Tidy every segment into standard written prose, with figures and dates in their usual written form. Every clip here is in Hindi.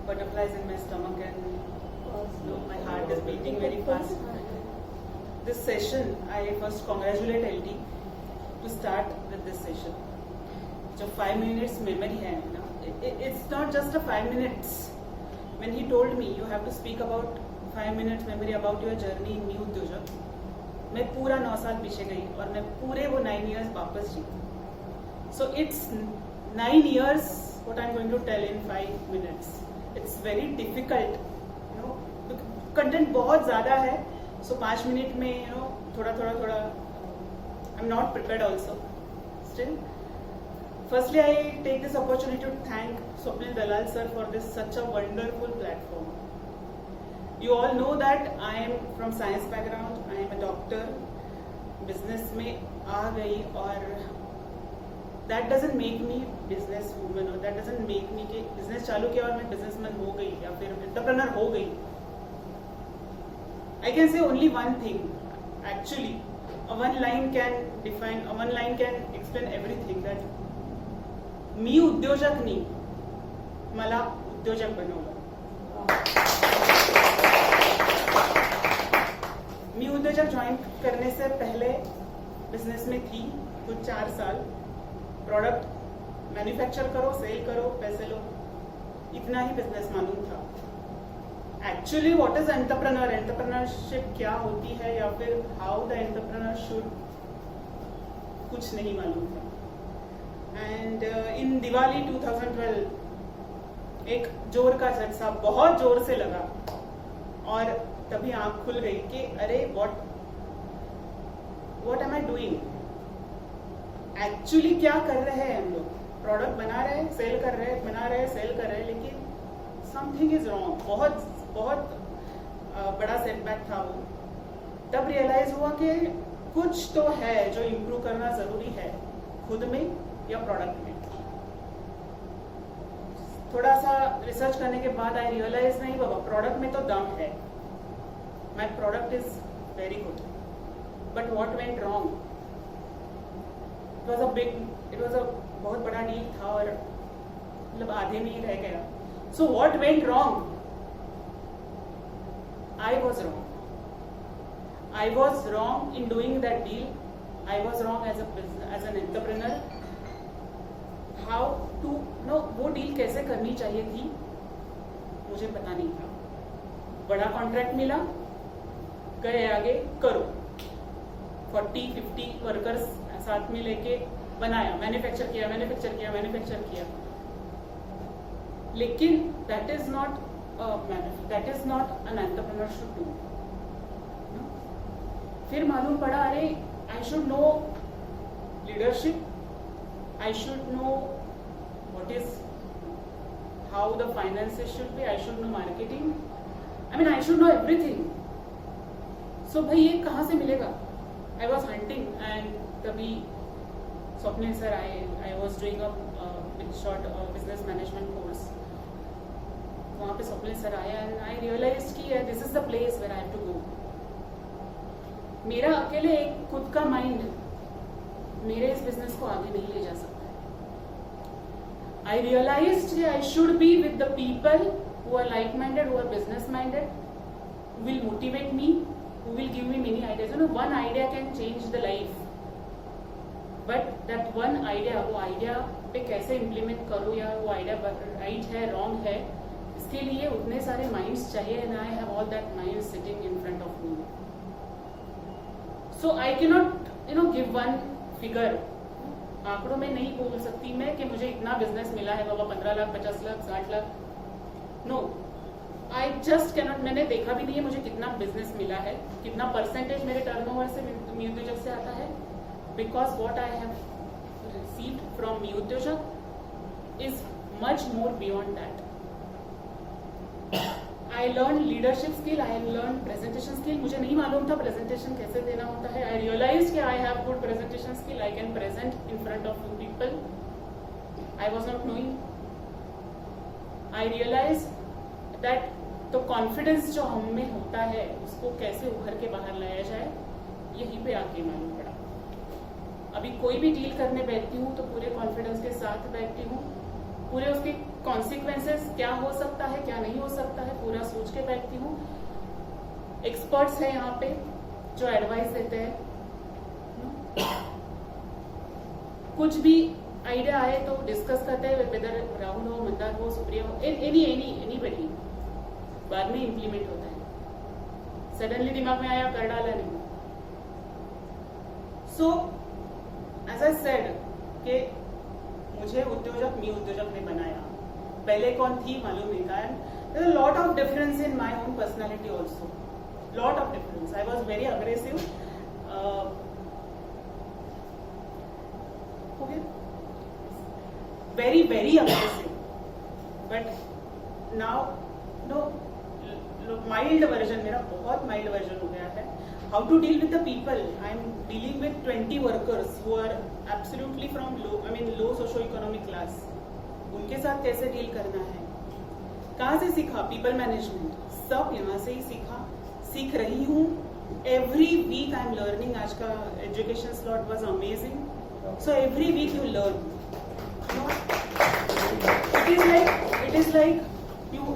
butterflies in my stomach and my heart is beating very fast. This session, I first congratulate LT to start with this session. जो 5 minutes memory है ना, it's not just a 5 minutes. When he told me you have to speak about 5 minutes memory about your journey in New Udyojak, मैं पूरा 9 साल पीछे गई और मैं पूरे वो 9 years वापस जीती. So it's 9 years what I'm going to tell in 5 minutes. It's very difficult, you know. Content बहुत ज़्यादा है, so 5 minutes में you know थोड़ा I'm not prepared also. Still, firstly I take this opportunity to thank Swapnil Dalal sir for this such a wonderful platform. You all know that I am from science background. I am a doctor. Business में आ गई और that doesn't make me business woman or that doesn't make me कि business चालू किया और मैं businessman हो गई या फिर entrepreneur हो गई. I can say only one thing. Actually, one line can define, one line can explain everything. That मी उद्योजक नहीं, मला उद्योजक बनवलं. मी उद्योजक ज्वाइन करने से पहले बिजनेस में थी कुछ 4 साल. प्रोडक्ट मैन्युफैक्चर करो, सेल करो, पैसे लो, इतना ही बिजनेस मालूम था. Actually what is entrepreneur, entrepreneurship क्या होती है या फिर हाउ द एंटरप्रेन्योर शुड, कुछ नहीं मालूम था. एंड इन दिवाली 2012 एक जोर का झटका बहुत जोर से लगा और तभी आंख खुल गई कि अरे what am I doing. Actually क्या कर रहे हैं हम लोग, प्रोडक्ट बना रहे हैं, सेल कर रहे हैं, बना रहे हैं, सेल कर रहे हैं, लेकिन समथिंग इज रॉन्ग. बहुत बड़ा सेटबैक था वो. तब रियलाइज हुआ कि कुछ तो है जो इम्प्रूव करना जरूरी है खुद में या प्रोडक्ट में. थोड़ा सा रिसर्च करने के बाद आई रियलाइज नहीं बाबा, प्रोडक्ट में तो दम है, my product is very good, but what went wrong. It was a बहुत बड़ा डील था और मतलब आधे में ही रह गया. So what went wrong, I was wrong in doing that deal. I was wrong as an entrepreneur. How to know वो डील कैसे करनी चाहिए थी मुझे पता नहीं था. बड़ा कॉन्ट्रैक्ट मिला, गए आगे करो, 40-50 वर्कर्स साथ में लेके बनाया, मैन्युफैक्चर किया, लेकिन that is not an entrepreneur should do. फिर मालूम पड़ा अरे I should know leadership, I should know what is, how the finances should be, I should know marketing, I mean I should know everything. So भाई ये कहाँ से मिलेगा? I was hunting and तभी स्वप्निल सर आए. I was doing a short business management course. वहाँ पे स्वप्निल सर आया and I realized कि this is the place where I have to go. मेरा अकेले एक खुद का माइंड मेरे इस बिजनेस को आगे नहीं ले जा सकता. I realized I should be with the people who are like-minded, who are business-minded, who will motivate me, who will give me many ideas. You know, one idea can change the life, but that one idea, वो idea पे कैसे implement करो या वो idea right है, wrong है, इसके लिए उतने सारे minds चाहिए and I have all that minds sitting in front of me. So I cannot, give one figure. आंकड़ों में नहीं बोल सकती मैं कि मुझे इतना बिजनेस मिला है बाबा, 15 lakh, 50 lakh, 60 lakh. No, I just cannot. मैंने देखा भी नहीं है मुझे कितना बिजनेस मिला है, कितना परसेंटेज मेरे टर्नओवर से मी उद्योजक से आता है. Because what I have received from Mi Udyojak is much more beyond that. I learn leadership skill, I learn presentation skill. मुझे नहीं मालूम था प्रेजेंटेशन कैसे देना होता है. आई रियलाइज कि I have good presentation skill, I can present in front of you people. I was not knowing. I realise that तो कॉन्फिडेंस जो हम में होता है उसको कैसे उभर के बाहर लाया जाए, यहीं पे आके मालूम पड़ा. अभी कोई भी डील करने बैठती हूँ तो पूरे कॉन्फिडेंस के साथ बैठती हूँ, पूरे उसके कॉन्सिक्वेंसेस क्या हो सकता है क्या नहीं हो सकता है पूरा सोच के बैठती हूँ। एक्सपर्ट्स है यहाँ पे जो एडवाइस देते हैं, कुछ भी आइडिया आए तो डिस्कस करते हैं, वेदर राहुल हो, मंदार हो, सुप्रिया हो, एनीबडी, बाद में इम्प्लीमेंट होता है, सडनली दिमाग में आया कर डाला नहीं। सो एज आई सेड कि मुझे उद्योजक मी उद्योजक ने बनाया, पहले कौन थी मालूम नहीं था। There is a lot of difference in my own personality also, lot of difference. I was very aggressive, very aggressive, but now no mild version, मेरा बहुत mild version हो गया है। How to deal with the people? I am dealing with 20 workers who are absolutely from low socio-economic class. उनके साथ कैसे डील करना है, कहाँ से सीखा? पीपल मैनेजमेंट, सब यहाँ से ही सीखा, सीख रही हूँ। Every week I am learning. आज का education slot was amazing. So every week you learn. It is like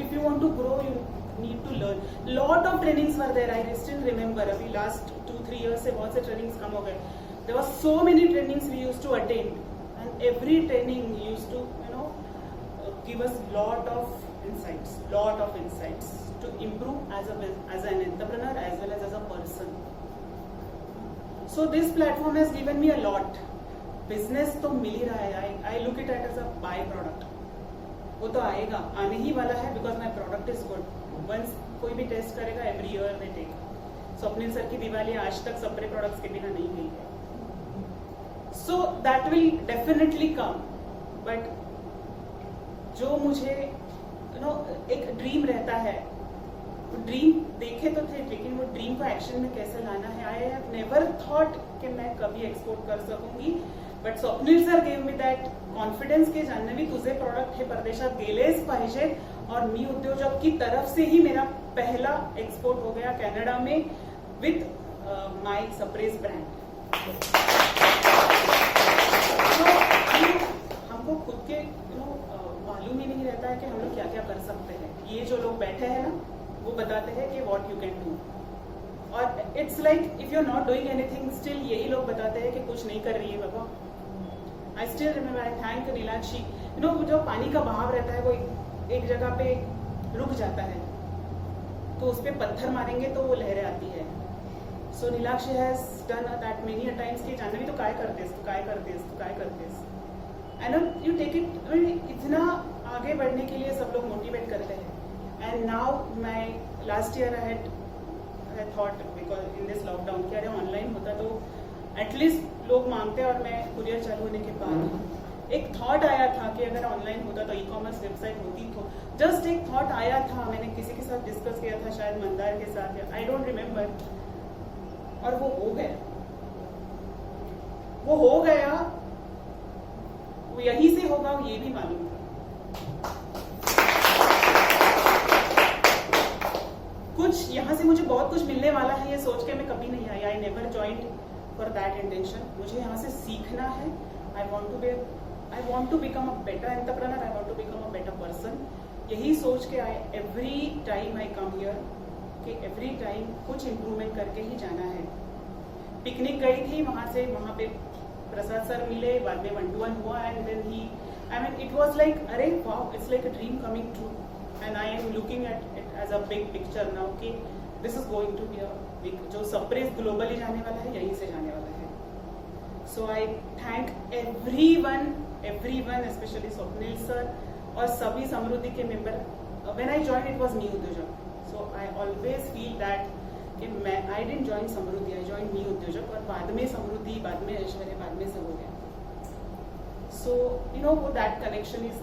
if you want to grow, you need to learn. Lot of trainings were there. I still remember. अभी last 2-3 years से बहुत से trainings कम हो गए. There were so many trainings we used to attend, and every training used to give us lot of insights to improve as an entrepreneur as well as a person. So this platform has given me a lot. Business तो मिल ही रहा है. I look it as a by product. वो तो आएगा, आने ही वाला है, because my product is good. Once कोई भी टेस्ट करेगा, every year they take. Swapnil sir की दिवाली आज तक सप्रे प्रोडक्ट्स के बिना नहीं गई है. So that will definitely come. But जो मुझे एक ड्रीम रहता है, ड्रीम देखे तो थे, लेकिन वो ड्रीम को एक्शन में कैसे लाना है, आई हैव नेवर थॉट कि मैं कभी एक्सपोर्ट कर सकूंगी. But Swapnil sir gave me that confidence के जान्हवी तुझे प्रोडक्ट हे परदेशात गेलेच पाहिजे. और मी उद्योजक की तरफ से ही मेरा पहला एक्सपोर्ट हो गया कनाडा में विथ माय सरप्राइज ब्रांड. हमको खुद के मालूम ही नहीं रहता है कि हम लोग क्या क्या कर सकते हैं. ये जो लोग बैठे हैं ना, वो बताते हैं कि व्हाट यू कैन डू. और it's like if you are not doing anything, still यही लोग बताते हैं कि कुछ नहीं कर रही है बाबा. I still remember, I thank Nilakshi. जो पानी का बहाव रहता है वो एक जगह पे रुक जाता है, तो उस पर पत्थर मारेंगे तो वो लहरें आती है. So Nilakshi has done that many a times कि जानवी तो काय करतेस, तू काय करतेस, तू काय करतेस. And you take it. इतना आगे बढ़ने के लिए सब लोग मोटिवेट करते हैं. And now my last year I thought, because in this lockdown, कि अरे ऑनलाइन होता तो एटलीस्ट लोग मांगते. और मैं कुरियर चालू होने के बाद एक थॉट आया था कि अगर ऑनलाइन होता तो ई-कॉमर्स वेबसाइट होती तो. जस्ट एक थॉट आया था, मैंने किसी के साथ डिस्कस किया था, शायद मंदार के साथ, आई डोंट रिमेम्बर. और वो हो गया, वो यहीं से होगा, ये भी मालूम था. कुछ यहाँ से मुझे बहुत कुछ मिलने वाला है, ये सोच के मैं कभी नहीं आई. I never joined for that intention. मुझे यहाँ से सीखना है. I want to become a better entrepreneur. I want to become a better person. यही सोच के every time I come here कि एवरी टाइम कुछ इम्प्रूवमेंट करके ही जाना है. पिकनिक गई थी, वहां पे प्रसाद सर मिले, बाद में 1-to-1 हुआ. And then it was like अरे wow, it's like a dream coming true. And I am looking at it as a big picture now कि this is going to be a big, जो सरप्राइज ग्लोबली जाने वाला है, यहीं से जाने वाला है. So I thank everyone specially Swapnil sir और सभी समृद्धि के member. When I join it was Mi Udyojak. So I always feel that कि I didn't join Samriddhi, I join me उद्योजक. और बाद में समृद्धि, बाद में ऐश्वर्य, बाद में सब हो गया. सो वो that connection is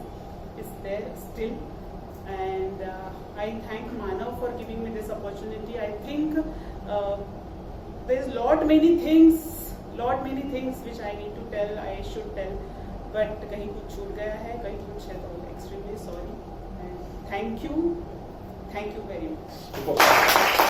there still. And I thank Manav for giving me this opportunity. I think there's lot many things which I need to tell, I should tell, but कहीं कुछ छूट गया है, कहीं कुछ है तो extremely sorry. And thank you very much.